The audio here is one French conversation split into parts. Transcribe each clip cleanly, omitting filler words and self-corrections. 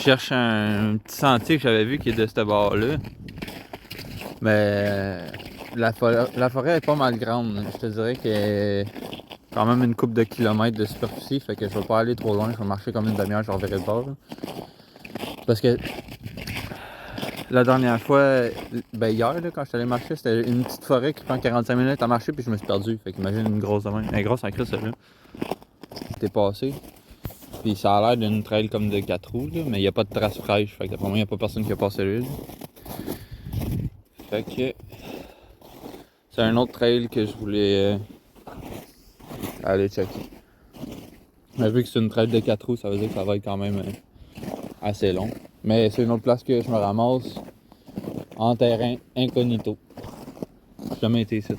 cherche un petit sentier que j'avais vu qui est de ce bord-là. Mais la forêt est pas mal grande. Je te dirais qu'il y a quand même une couple de kilomètres de superficie. Fait que je vais pas aller trop loin. Je vais marcher comme une demi-heure, je reverrai le bord. Là. Parce que la dernière fois, ben hier, là, quand je suis allé marcher, c'était une petite forêt qui prend 45 minutes à marcher, puis je me suis perdu. Fait qu'imagine une grosse demain. Elle est grosse en crise, celle-là. T'es passé. Puis ça a l'air d'une trail comme de 4 roues, là, mais il n'y a pas de trace fraîche. Fait que pour moi, il n'y a pas personne qui a passé là. Fait que c'est un autre trail que je voulais aller checker. Mais vu que c'est une trail de 4 roues, ça veut dire que ça va être quand même assez long. Mais c'est une autre place que je me ramasse en terrain incognito. J'ai jamais été ici.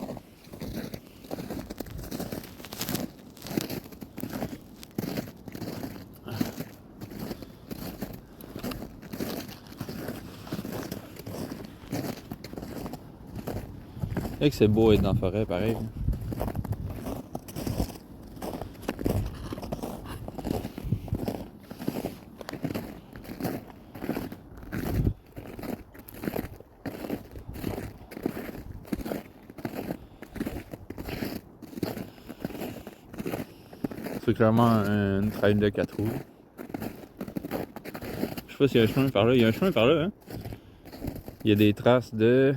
C'est que c'est beau être dans la forêt, pareil. C'est clairement une trail de 4 roues. Je sais pas s'il y a un chemin par là. Il y a un chemin par là, hein? Il y a des traces de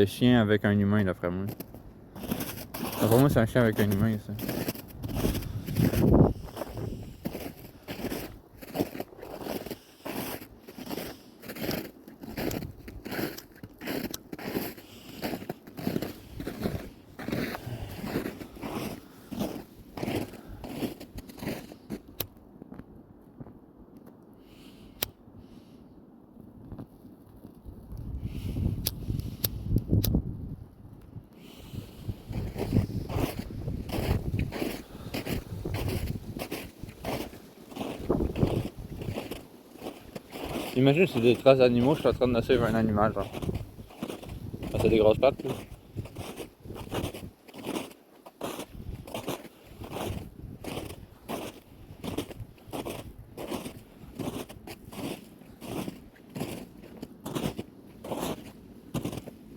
chiens avec un humain, d'après moi. D'après moi, c'est un chien avec un humain, ça. Imagine c'est des traces d'animaux, je suis en train de suivre un animal, genre. Ah, c'est des grosses pattes, là.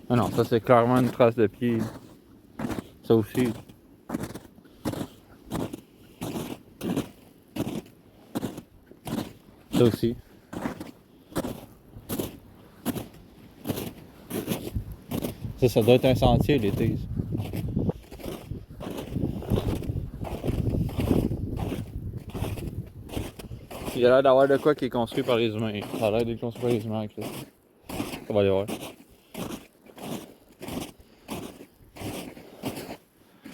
Ah non, ça c'est clairement une trace de pied. Ça aussi. Ça aussi. Ça doit être un sentier l'été. Il y a l'air d'avoir de quoi qui est construit par les humains. Ça a l'air d'être construit par les humains avec ça. On va aller voir.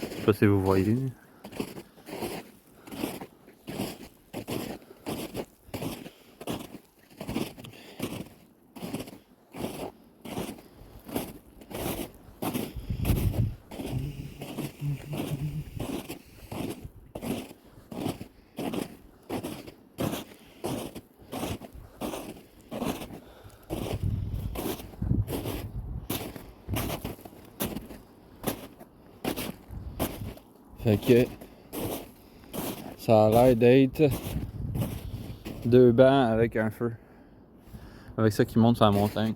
Je sais pas si vous voyez. Fait que ça a l'air d'être 2 bancs avec un feu. Avec ça qui monte sur la montagne.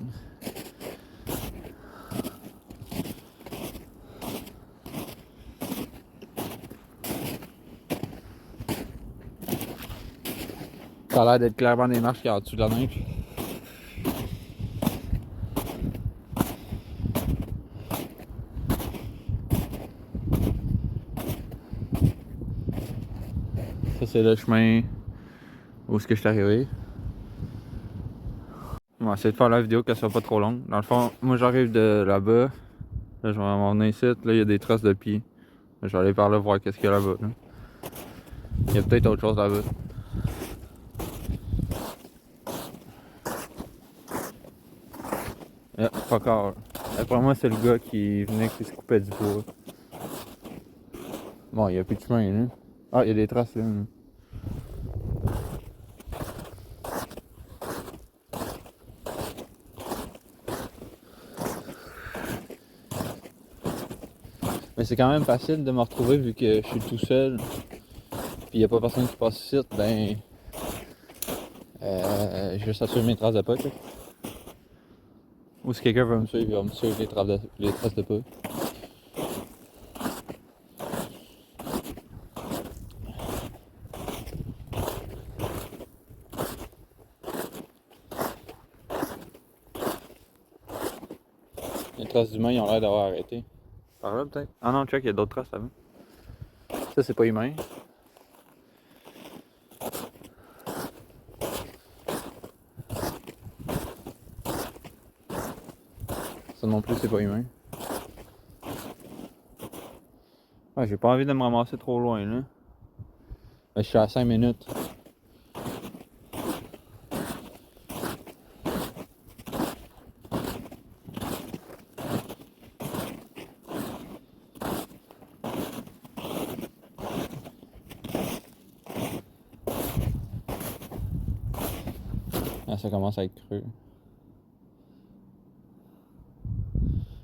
Ça a l'air d'être clairement des marches qui sont en dessous de la neige. Ça c'est le chemin où est-ce que je suis arrivé. On va essayer de faire la vidéo qu'elle soit pas trop longue. Dans le fond, moi j'arrive de là-bas. Là je vais m'en venir ici. Là il y a des traces de pieds. Je vais aller par là voir qu'est-ce qu'il y a là-bas. Là. Il y a peut-être autre chose là-bas. Ah, pas encore. Après moi c'est le gars qui venait qui se coupait du bois. Bon, il n'y a plus de chemin là. Ah, il y a des traces là. Mais c'est quand même facile de me retrouver vu que je suis tout seul. Puis il n'y a pas personne qui passe ici. Ben. Juste à suivre mes traces de pas, tu sais. Ou si quelqu'un veut me suivre, il va me suivre les traces de pas. Les traces d'humains, ils ont l'air d'avoir arrêté. Par là, peut-être? Ah non, check, il y a d'autres traces avant. Ça, c'est pas humain. Ça non plus, c'est pas humain. Ouais, j'ai pas envie de me ramasser trop loin, là. Je suis à 5 minutes. Là, ça commence à être creux.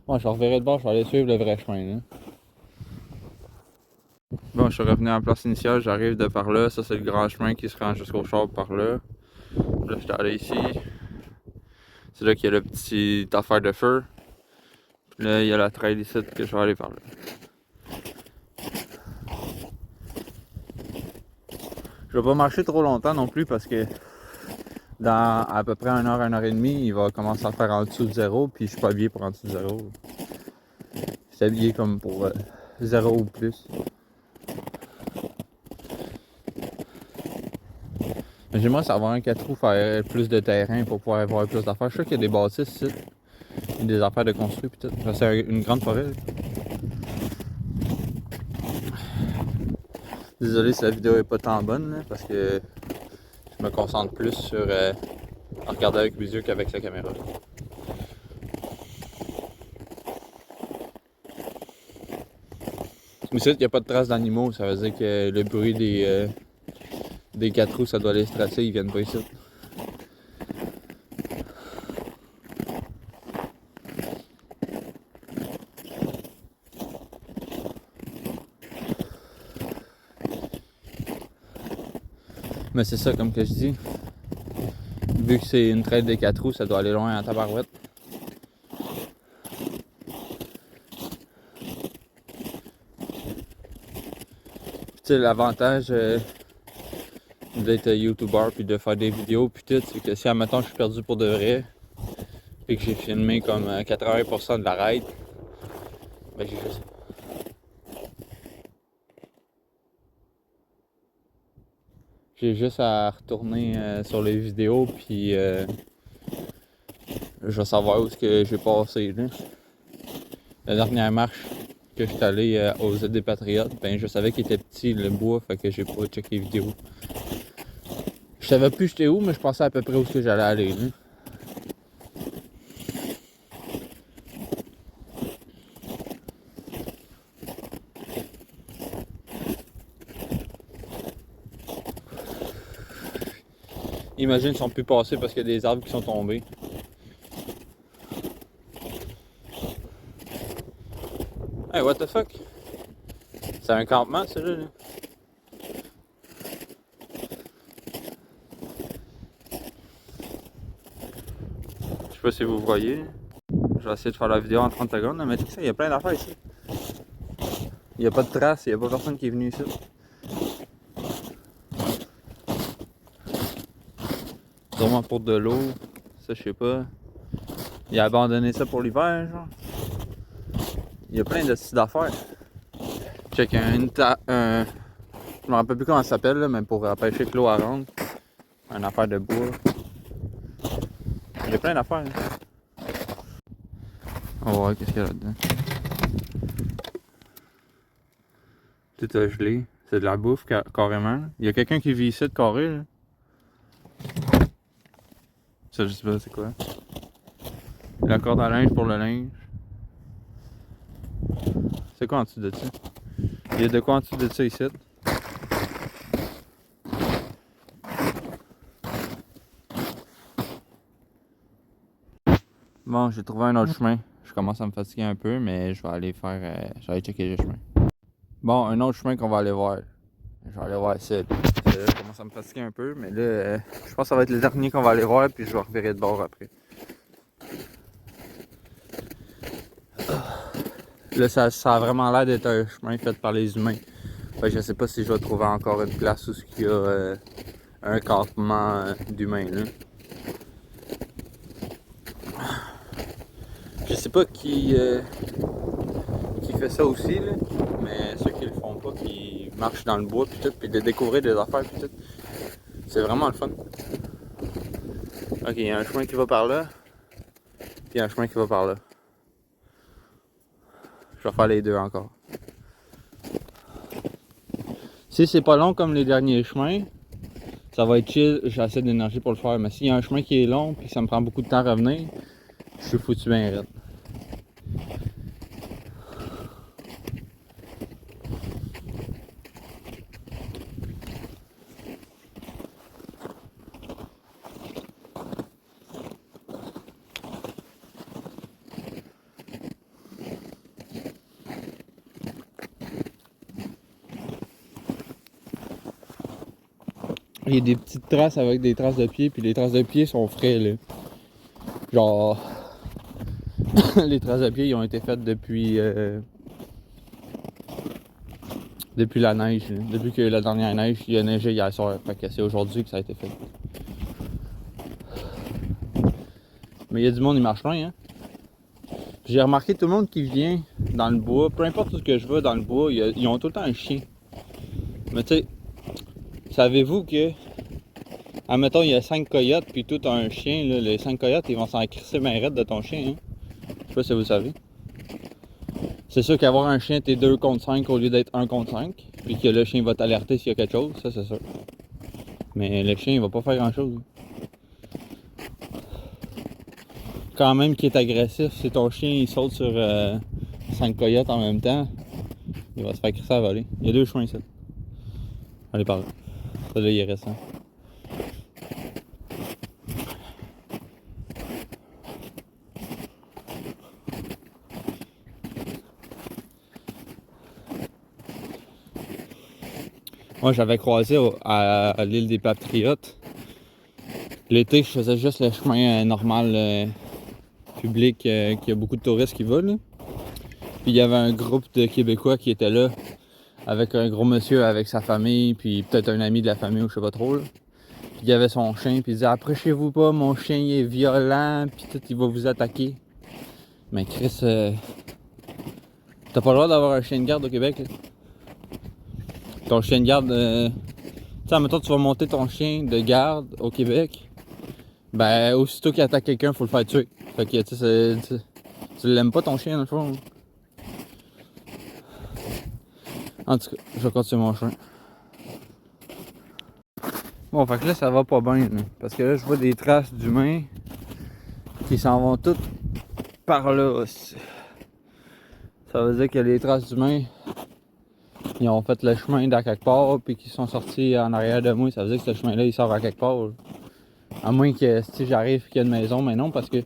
Bon, je reverrai de bord, je vais aller suivre le vrai chemin, là. Bon, je suis revenu à la place initiale, j'arrive de par là. Ça, c'est le grand chemin qui se rend jusqu'au char par là. Là, j'étais allé ici. C'est là qu'il y a la petite affaire de feu. Puis là, il y a la trail ici que je vais aller par là. Je vais pas marcher trop longtemps non plus parce que dans à peu près 1 heure et demie, il va commencer à faire en dessous de 0. Puis je suis pas habillé pour en dessous de 0. Je suis habillé comme pour 0 ou plus. J'aimerais savoir un 4 roues faire plus de terrain pour pouvoir avoir plus d'affaires. Je sais qu'il y a des bâtisses ici. Il y a des affaires de construire pis tout. C'est une grande forêt. Là. Désolé si la vidéo est pas tant bonne là, parce que je me concentre plus sur regarder avec mes yeux qu'avec la caméra. Mais ici, il n'y a pas de traces d'animaux, ça veut dire que le bruit des 4 roues, ça doit les stresser, ils viennent pas ici. Mais c'est ça, comme que je dis, vu que c'est une traite des 4 roues, ça doit aller loin en tabarouette. Tu sais, l'avantage d'être YouTuber puis de faire des vidéos puis tout, c'est que si admettons je suis perdu pour de vrai et que j'ai filmé comme 80% de la ride, ben j'ai juste à retourner sur les vidéos puis je vais savoir où est-ce que j'ai passé là. La dernière marche que je suis allé aux aides des Patriotes, ben je savais qu'il était petit le bois, fait que j'ai pas checké les vidéos. Je savais plus j'étais où, mais je pensais à peu près où est-ce que j'allais aller là. Imagine, ils sont plus passés parce qu'il y a des arbres qui sont tombés. Hey, what the fuck? C'est un campement, celui-là? Là? Je sais pas si vous voyez. Je vais essayer de faire la vidéo en 30 secondes, mais tu sais, il y a plein d'affaires ici. Il n'y a pas de traces, il n'y a pas personne qui est venu ici. Sûrement pour de l'eau, ça je sais pas. Il a abandonné ça pour l'hiver, genre. Il y a plein de styles d'affaires. Check je me rappelle plus comment ça s'appelle, là, mais pour empêcher que l'eau rentre. Une affaire de bois. Il y a plein d'affaires. Hein. On va voir qu'est-ce qu'il y a là-dedans. Tout a gelé. C'est de la bouffe carrément. Il y a quelqu'un qui vit ici de carré. Là. Ça, je sais pas c'est quoi. La corde à linge pour le linge. C'est quoi en dessous de ça? Il y a de quoi en dessous de ça ici? Bon, j'ai trouvé un autre chemin. Je commence à me fatiguer un peu, mais je vais aller faire. Je vais aller checker le chemin. Bon, un autre chemin qu'on va aller voir. Je vais aller voir ici. je commence à me fatiguer un peu, mais là, je pense que ça va être le dernier qu'on va aller voir, puis je vais revirer de bord après. Là, ça a vraiment l'air d'être un chemin fait par les humains. Fait que je sais pas si je vais trouver encore une place où il y a un campement d'humains, là. Je sais pas qui fait ça aussi, là, mais ceux qui le font pas, qui marchent dans le bois pis tout, pis de découvrir des affaires pis tout, c'est vraiment le fun. Ok, il y a un chemin qui va par là, puis un chemin qui va par là. Je vais faire les deux encore. Si c'est pas long comme les derniers chemins, ça va être chill, j'ai assez d'énergie pour le faire. Mais s'il y a un chemin qui est long et que ça me prend beaucoup de temps à revenir, je suis foutu bien raide. Il y a des petites traces avec des traces de pieds, puis les traces de pieds sont frais, là. Genre, les traces de pieds, ils ont été faites depuis la neige, là. Depuis que la dernière neige, il a neigé hier soir. Fait que c'est aujourd'hui que ça a été fait. Mais il y a du monde, il marche loin, hein. J'ai remarqué tout le monde qui vient dans le bois, peu importe où que je vais dans le bois, ils ont tout le temps un chien. Mais tu sais, savez-vous que, admettons, il y a 5 coyotes, puis tout a un chien, là, les 5 coyotes, ils vont s'en crisser bien raide de ton chien, hein? Je sais pas si vous le savez. C'est sûr qu'avoir un chien, t'es 2 contre 5 au lieu d'être 1 contre 5, puis que le chien va t'alerter s'il y a quelque chose, ça c'est sûr. Mais le chien, il va pas faire grand chose. Quand même qu'il est agressif, si ton chien il saute sur 5 coyotes en même temps, il va se faire crisser à voler. Il y a 2 chemins ici. Allez par là. Ça là, il est récent. Moi, j'avais croisé à l'île des Patriotes. L'été, je faisais juste le chemin normal public qu'il y a beaucoup de touristes qui vont, là. Puis il y avait un groupe de Québécois qui était là avec un gros monsieur avec sa famille, puis peut-être un ami de la famille ou je sais pas trop, là. Puis il y avait son chien, puis il disait approchez-vous pas, mon chien il est violent, puis tout, il va vous attaquer. Mais Chris, t'as pas le droit d'avoir un chien de garde au Québec, là. Ton chien de garde, tu sais, admettons tu vas monter ton chien de garde au Québec, ben aussitôt qu'il attaque quelqu'un, faut le faire tuer. Fait que tu sais, tu l'aimes pas ton chien dans le fond. En tout cas, je vais continuer mon chemin. Bon, fait que là ça va pas bien, là, parce que là je vois des traces d'humains qui s'en vont toutes par là aussi. Ça veut dire que les traces d'humains, ils ont fait le chemin d'à quelque part, puis qu'ils sont sortis en arrière de moi. Ça veut dire que ce chemin-là, il sort à quelque part. À moins que si j'arrive qu'il y a une maison, mais non, parce que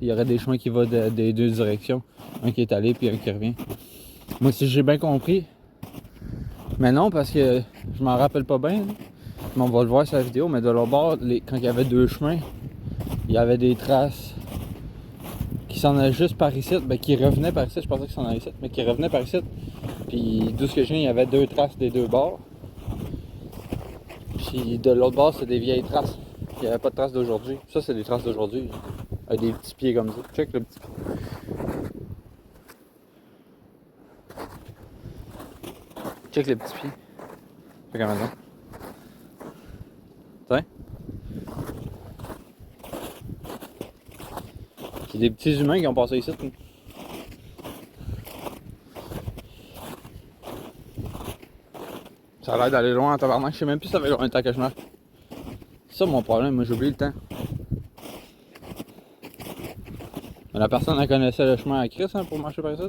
il y aurait des chemins qui vont des deux directions. Un qui est allé, puis un qui revient. Moi, si j'ai bien compris. Mais non, parce que je m'en rappelle pas bien. Mais on va le voir sur la vidéo, mais de l'autre bord, quand il y avait deux chemins, il y avait des traces qui s'en allaient juste par ici, ben qui revenaient par ici, je pensais qu'ils s'en allaient ici, mais qui revenaient par ici. Puis d'où ce que je viens, il y avait deux traces des deux bords. Puis de l'autre bord, c'est des vieilles traces. Il n'y avait pas de traces d'aujourd'hui. Ça, c'est des traces d'aujourd'hui. Avec des petits pieds comme ça. Check le petit pied. Check les petits pieds. Check à maison. Tiens. C'est des petits humains qui ont passé ici. Ça a l'air d'aller loin en tabarnak. Je sais même plus si ça fait combien de temps que je marche. C'est ça mon problème. Moi, j'ai oublié le temps. Mais la personne, elle connaissait le chemin à Chris, hein, pour marcher par ici.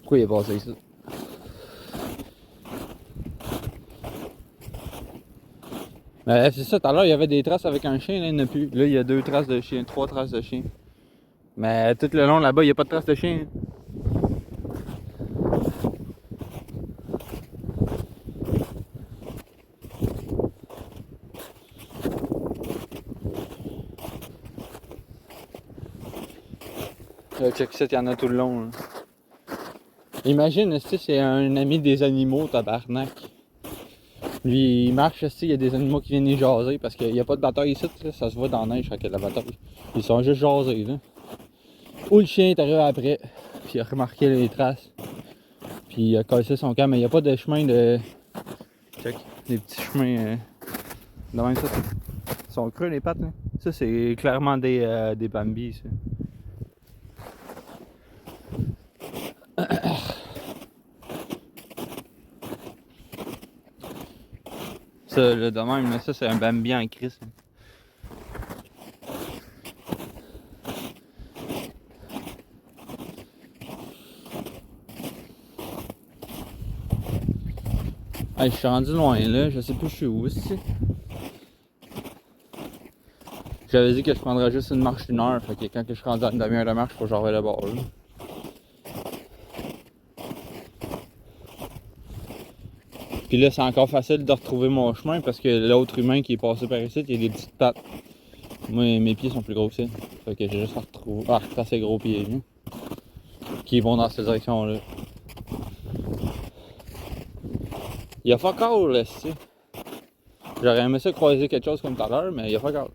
Pourquoi il est passé ici? Mais c'est ça, tout à l'heure il y avait des traces avec un chien, là il n'y en a plus. Là il y a deux traces de chien, trois traces de chien. Mais tout le long là-bas il n'y a pas de traces de chien. Là, check ça, il y en a tout le long. Là. Imagine, c'est un ami des animaux, tabarnak. Lui, il marche, il y a des animaux qui viennent y jaser parce qu'il n'y a pas de bataille ici, là, ça se voit dans la neige quand il y a de la bataille. Ils sont juste jasés, là. Ou le chien est arrivé après, puis il a remarqué les traces. Puis il a cassé son camp, mais il n'y a pas de chemin de. Check, des petits chemins. De même ça. Ils sont creux les pattes, là. Ça, c'est clairement des Bambis, ça. Ça, là, de même, là, ça, c'est un Bambi en crise. Hey, je suis rendu loin, là. Je sais plus je suis où, ici. J'avais dit que je prendrais juste une marche d'une heure, fait que quand je suis rendu à une demi-heure de marche, faut que j'en revienne là-bas, là. Puis là, c'est encore facile de retrouver mon chemin parce que l'autre humain qui est passé par ici, il a des petites pattes. Moi, mes pieds sont plus gros que ça. Fait que j'ai juste à retrouver. Ah, je assez gros pieds, là, qui vont dans cette direction-là. Il y a fuck all, là, tu sais. J'aurais aimé ça croiser quelque chose comme tout à l'heure, mais il y a fuck all.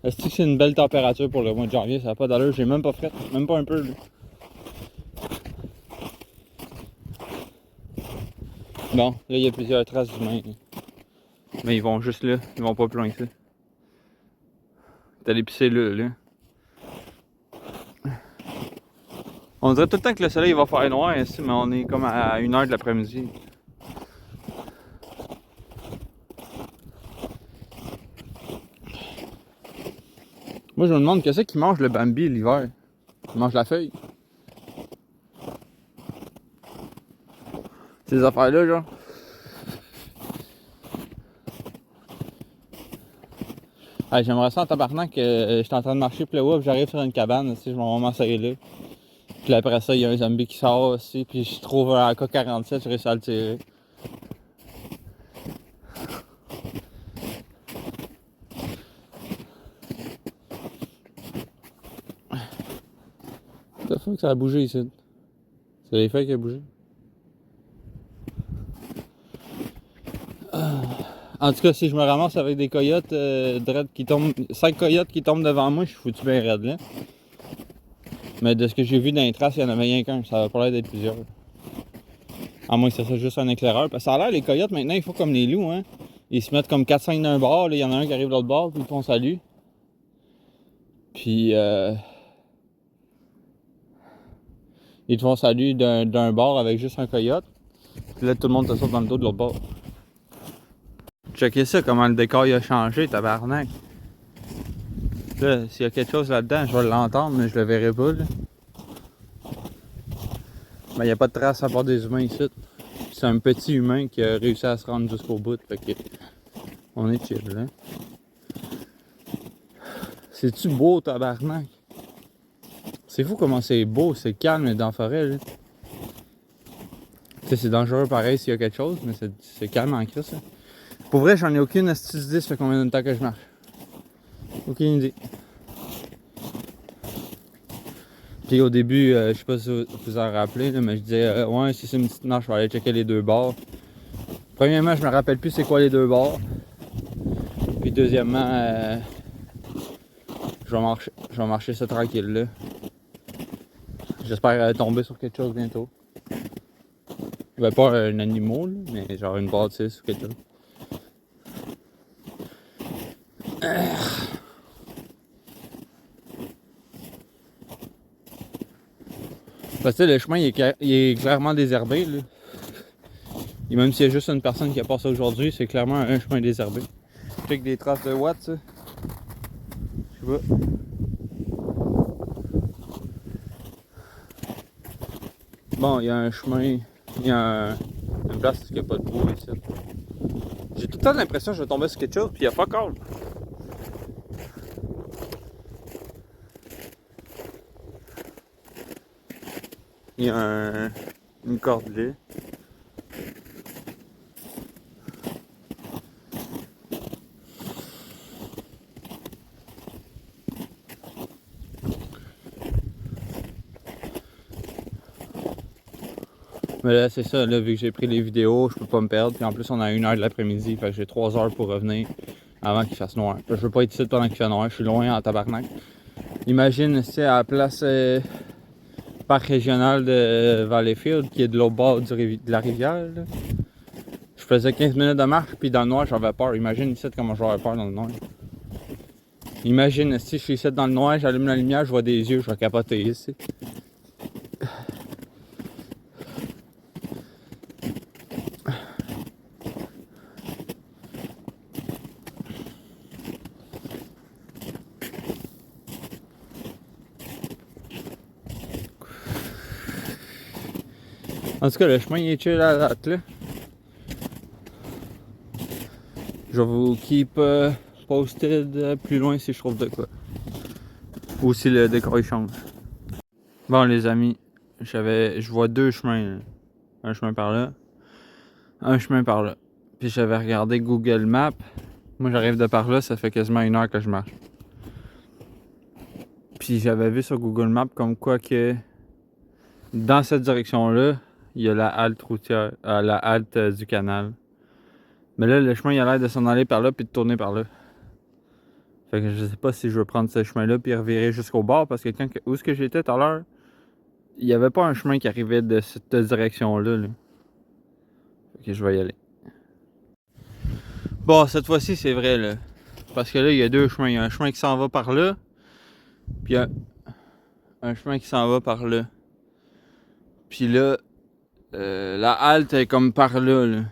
Est-ce que c'est une belle température pour le mois de janvier? Ça n'a pas d'allure, j'ai même pas fret, même pas un peu. Là. Bon, là il y a plusieurs traces d'humains. Mais ils vont juste là, ils vont pas plus loin que ça. T'as allé pisser là. On dirait tout le temps que le soleil va faire noir ici, mais on est comme à 1h de l'après-midi. Moi je me demande qu'est-ce qu'il mange le Bambi l'hiver? Il mange la feuille. Ces affaires-là, genre. Hey, j'aimerais ça en tabarnak que j'étais en train de marcher puis là, j'arrive sur une cabane, je m'en vais m'asseoir là. Puis après ça, il y a un zombie qui sort aussi, puis je trouve un AK-47, je réussis à le tirer. What the fuck, ça a bougé ici. C'est les feuilles qui a bougé. En tout cas, si je me ramasse avec des coyotes qui tombent, 5 coyotes qui tombent devant moi, je suis foutu bien raide là. Mais de ce que j'ai vu dans les traces, il y en avait rien qu'un, ça va pas l'air d'être plusieurs. À moins que ça soit juste un éclaireur. Parce que ça a l'air, les coyotes maintenant, ils font comme les loups, hein. Ils se mettent comme 4-5 d'un bord, il y en a un qui arrive de l'autre bord, puis ils font salut. Puis ils te font salut d'un bord avec juste un coyote. Puis là, tout le monde te saute dans le dos de l'autre bord. Checkez ça, comment le décor il a changé, tabarnak. Là, s'il y a quelque chose là-dedans, je vais l'entendre, mais je le verrai pas, là. Mais il n'y a pas de trace à part des humains ici. C'est un petit humain qui a réussi à se rendre jusqu'au bout, fait que on est chill, là. C'est-tu beau, tabarnak? C'est fou comment c'est beau, c'est calme dans la forêt, là. Tu sais, c'est dangereux pareil s'il y a quelque chose, mais c'est calme en crise, ça. Pour vrai, j'en ai aucune astuce idée, ça fait combien de temps que je marche. Aucune idée. Puis au début, je sais pas si vous vous en rappelez, là, mais je disais, ouais, si c'est une petite marche, je vais aller checker les deux bords. Premièrement, je me rappelle plus c'est quoi les deux bords. Puis deuxièmement, je vais marcher ça tranquille là. J'espère tomber sur quelque chose bientôt. Ben, pas un animal, mais genre une bâtisse ou quelque chose. Parce que le chemin il est clairement désherbé là. Et même s'il y a juste une personne qui a passé aujourd'hui, c'est clairement un chemin désherbé. Check des traces de watts, ça. Je sais pas. Bon, il y a un chemin, il y a une place où il n'y a pas de bois ici. J'ai tout le temps l'impression que je vais tomber sur quelque chose, puis il n'y a pas encore. Il y a une corde là. Mais là, c'est ça, là, vu que j'ai pris les vidéos, je peux pas me perdre. Puis en plus, on a 1h de l'après-midi, fait que j'ai 3 heures pour revenir avant qu'il fasse noir. Je veux pas être ici pendant qu'il fait noir, je suis loin en tabarnak. Imagine, c'est à la place parc régional de Valleyfield, qui est de l'autre bord de la rivière. Là. Je faisais 15 minutes de marche, puis dans le noir, j'avais peur. Imagine ici comment j'aurais peur dans le noir. Imagine, si je suis ici dans le noir, j'allume la lumière, je vois des yeux, je vais capoter ici. En tout cas, le chemin il est chill à date là. Je vais vous keep posted plus loin si je trouve de quoi. Ou si le décor il change. Bon les amis, je vois deux chemins. Là. Un chemin par là, un chemin par là. Puis j'avais regardé Google Maps. Moi j'arrive de par là, ça fait quasiment 1 heure que je marche. Puis j'avais vu sur Google Maps comme quoi que dans cette direction-là, il y a la halte routière, la halte du canal. Mais là, le chemin il a l'air de s'en aller par là puis de tourner par là. Fait que je sais pas si je veux prendre ce chemin-là puis revirer jusqu'au bord parce que où est-ce que j'étais tout à l'heure, il n'y avait pas un chemin qui arrivait de cette direction-là. Là. Fait que je vais y aller. Bon, cette fois-ci, c'est vrai, là. Parce que là, il y a deux chemins. Il y a un chemin qui s'en va par là, puis il y a un chemin qui s'en va par là. Puis là, la halte est comme par là, là.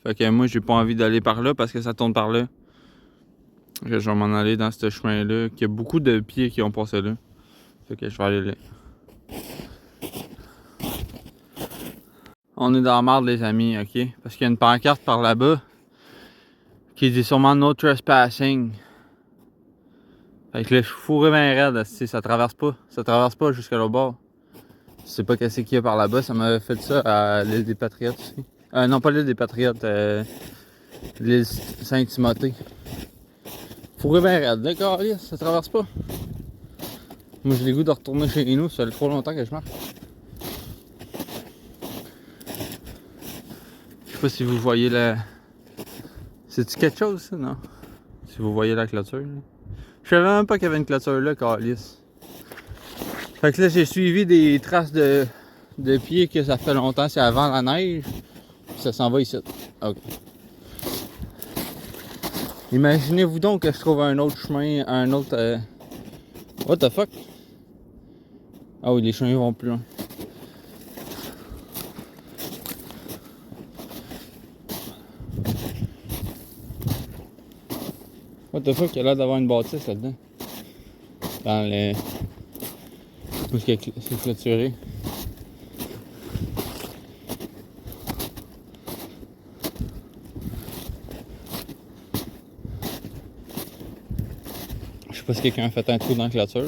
Fait que moi, j'ai pas envie d'aller par là parce que ça tourne par là. Fait que je vais m'en aller dans ce chemin-là, qu'il y a beaucoup de pieds qui ont passé là. Fait que je vais aller là. On est dans la marde, les amis, ok? Parce qu'il y a une pancarte par là-bas qui dit sûrement No Trespassing. Fait que là, je suis fourré bien raide, ça traverse pas. Ça traverse pas jusqu'à l'autre bord. Je sais pas qu'est-ce qu'il y a par là-bas, ça m'a fait ça à l'île des Patriotes aussi. Non, pas l'île des Patriotes, l'île Saint-Timothée. Fourré bien raide, d'accord, ça traverse pas. Moi, j'ai le goût de retourner chez nous, ça fait trop longtemps que je marche. Je sais pas si vous voyez la... C'est-tu quelque chose, ça, non? Si vous voyez la clôture, là. Je savais même pas qu'il y avait une clôture là, câlisse. Fait que là, j'ai suivi des traces de pieds que ça fait longtemps, c'est avant la neige. Puis ça s'en va ici. Ok. Imaginez-vous donc que je trouve un autre chemin, un autre... What the fuck? Ah oui, les chemins vont plus loin. What the fuck, il a l'air d'avoir une bâtisse là-dedans. Dans les... Où c'est clôturé. Je sais pas si quelqu'un a fait un trou dans la clôture.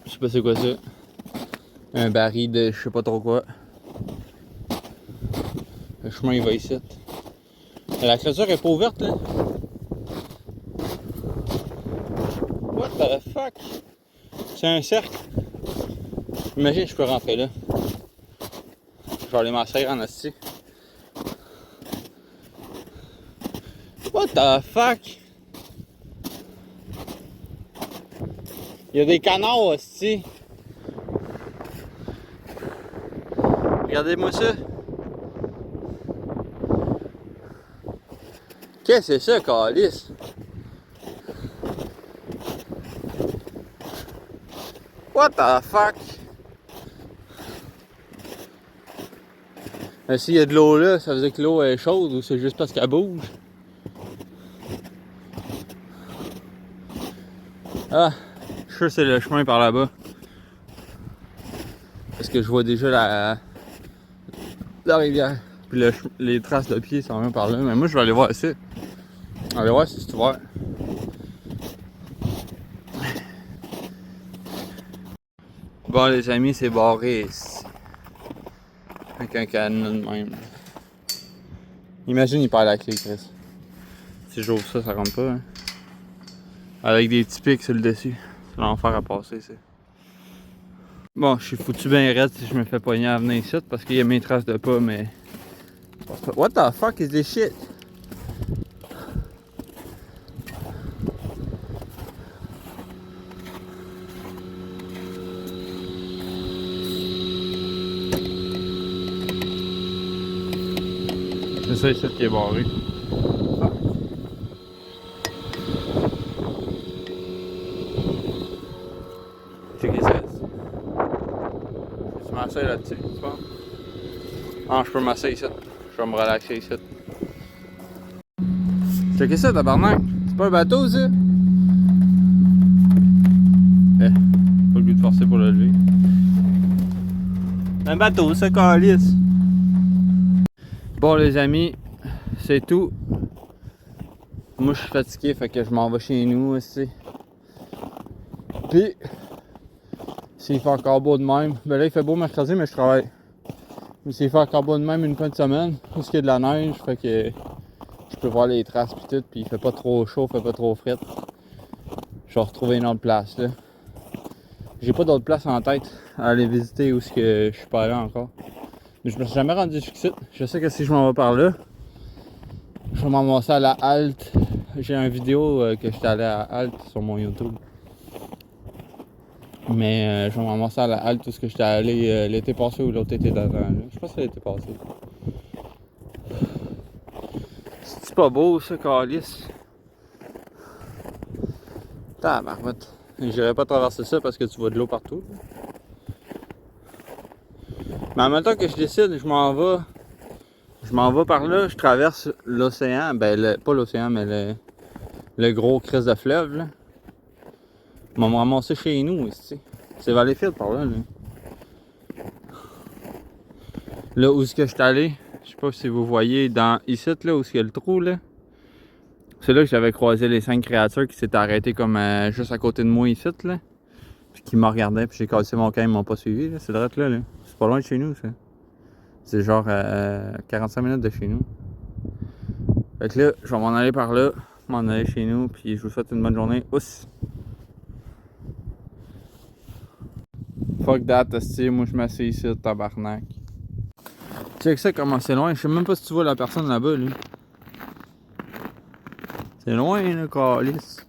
Je sais pas c'est quoi ça. Un baril de je sais pas trop quoi. Le chemin il va ici. La clôture est pas ouverte là. What the fuck? C'est un cercle. Imagine je peux rentrer là. Je vais aller m'asseoir en asti. What the fuck? Il y a des canards aussi. Regardez-moi ça. Qu'est-ce que c'est ça, câlisse? What the fuck? S'il y a de l'eau là, ça veut dire que l'eau est chaude ou c'est juste parce qu'elle bouge? Ah, je suis sûr que c'est le chemin par là-bas. Parce que je vois déjà la rivière. Puis les traces de pieds s'en vont par là. Mais moi, je vais aller voir ici. Aller voir si c'est ouvert. Bon, les amis, c'est barré ici. Avec un cadenas de même. Imagine, il perd la clé, Chris. si j'ouvre ça, ça rentre pas. Hein. Avec des petits pics sur le dessus. C'est l'enfer à passer, c'est. Bon, je suis foutu bien raide si je me fais pogner à venir ici parce qu'il y a mes traces de pas, mais. What the fuck is this shit? C'est ça ici qui est barré. Ah. Checker ça. Je m'asseye là-dessus, tu vois? Ah, je peux m'asseoir ici. Je vais me relaxer ici. Checker ça, tabarnak. C'est pas un bateau, ça? Eh, pas le goût de forcer pour le lever. Un bateau, ça, calisse. Bon, les amis, c'est tout. Moi, je suis fatigué, fait que je m'en vais chez nous aussi. Puis, s'il fait encore beau de même, ben là, il fait beau mercredi, mais je travaille. Mais s'il fait encore beau de même une fin de semaine, où il y a de la neige, fait que je peux voir les traces pis tout, puis il fait pas trop chaud, il fait pas trop frais. Je vais retrouver une autre place, là. J'ai pas d'autre place en tête à aller visiter où je suis pas allé encore. Mais je me suis jamais rendu jusqu'ici. Je sais que si je m'en vais par là, je vais m'avancer à la halte. J'ai une vidéo que j'étais allé à halte sur mon YouTube. Mais je vais m'avancer à la halte où j'étais allé l'été passé ou l'autre été d'avant. Je sais pas si c'est l'été passé. C'est pas beau ça, calice. Tabarouette. J'irais pas traverser ça parce que tu vois de l'eau partout. Mais en même temps que je décide, je m'en vais par là, je traverse l'océan. Ben, pas l'océan, mais le gros crise de fleuve, là. Ils vont me ramasser chez nous, ici. C'est Valleyfield par là, là. Là où est-ce que je suis allé, je sais pas si vous voyez, dans ici, là, où il y a le trou, là. C'est là que j'avais croisé les 5 créatures qui s'étaient arrêtées comme juste à côté de moi ici, là. Puis qui me regardaient, puis j'ai cassé mon camp, ils m'ont pas suivi, là. C'est direct là, là. C'est pas loin de chez nous, ça. C'est genre 45 minutes de chez nous. Fait que là, je vais m'en aller par là, m'en aller chez nous, puis je vous souhaite une bonne journée. Ouss! Fuck that, esti, moi je m'assieds ici, tabarnak. Check ça comment c'est loin, je sais même pas si tu vois la personne là-bas, lui. C'est loin, là, calice.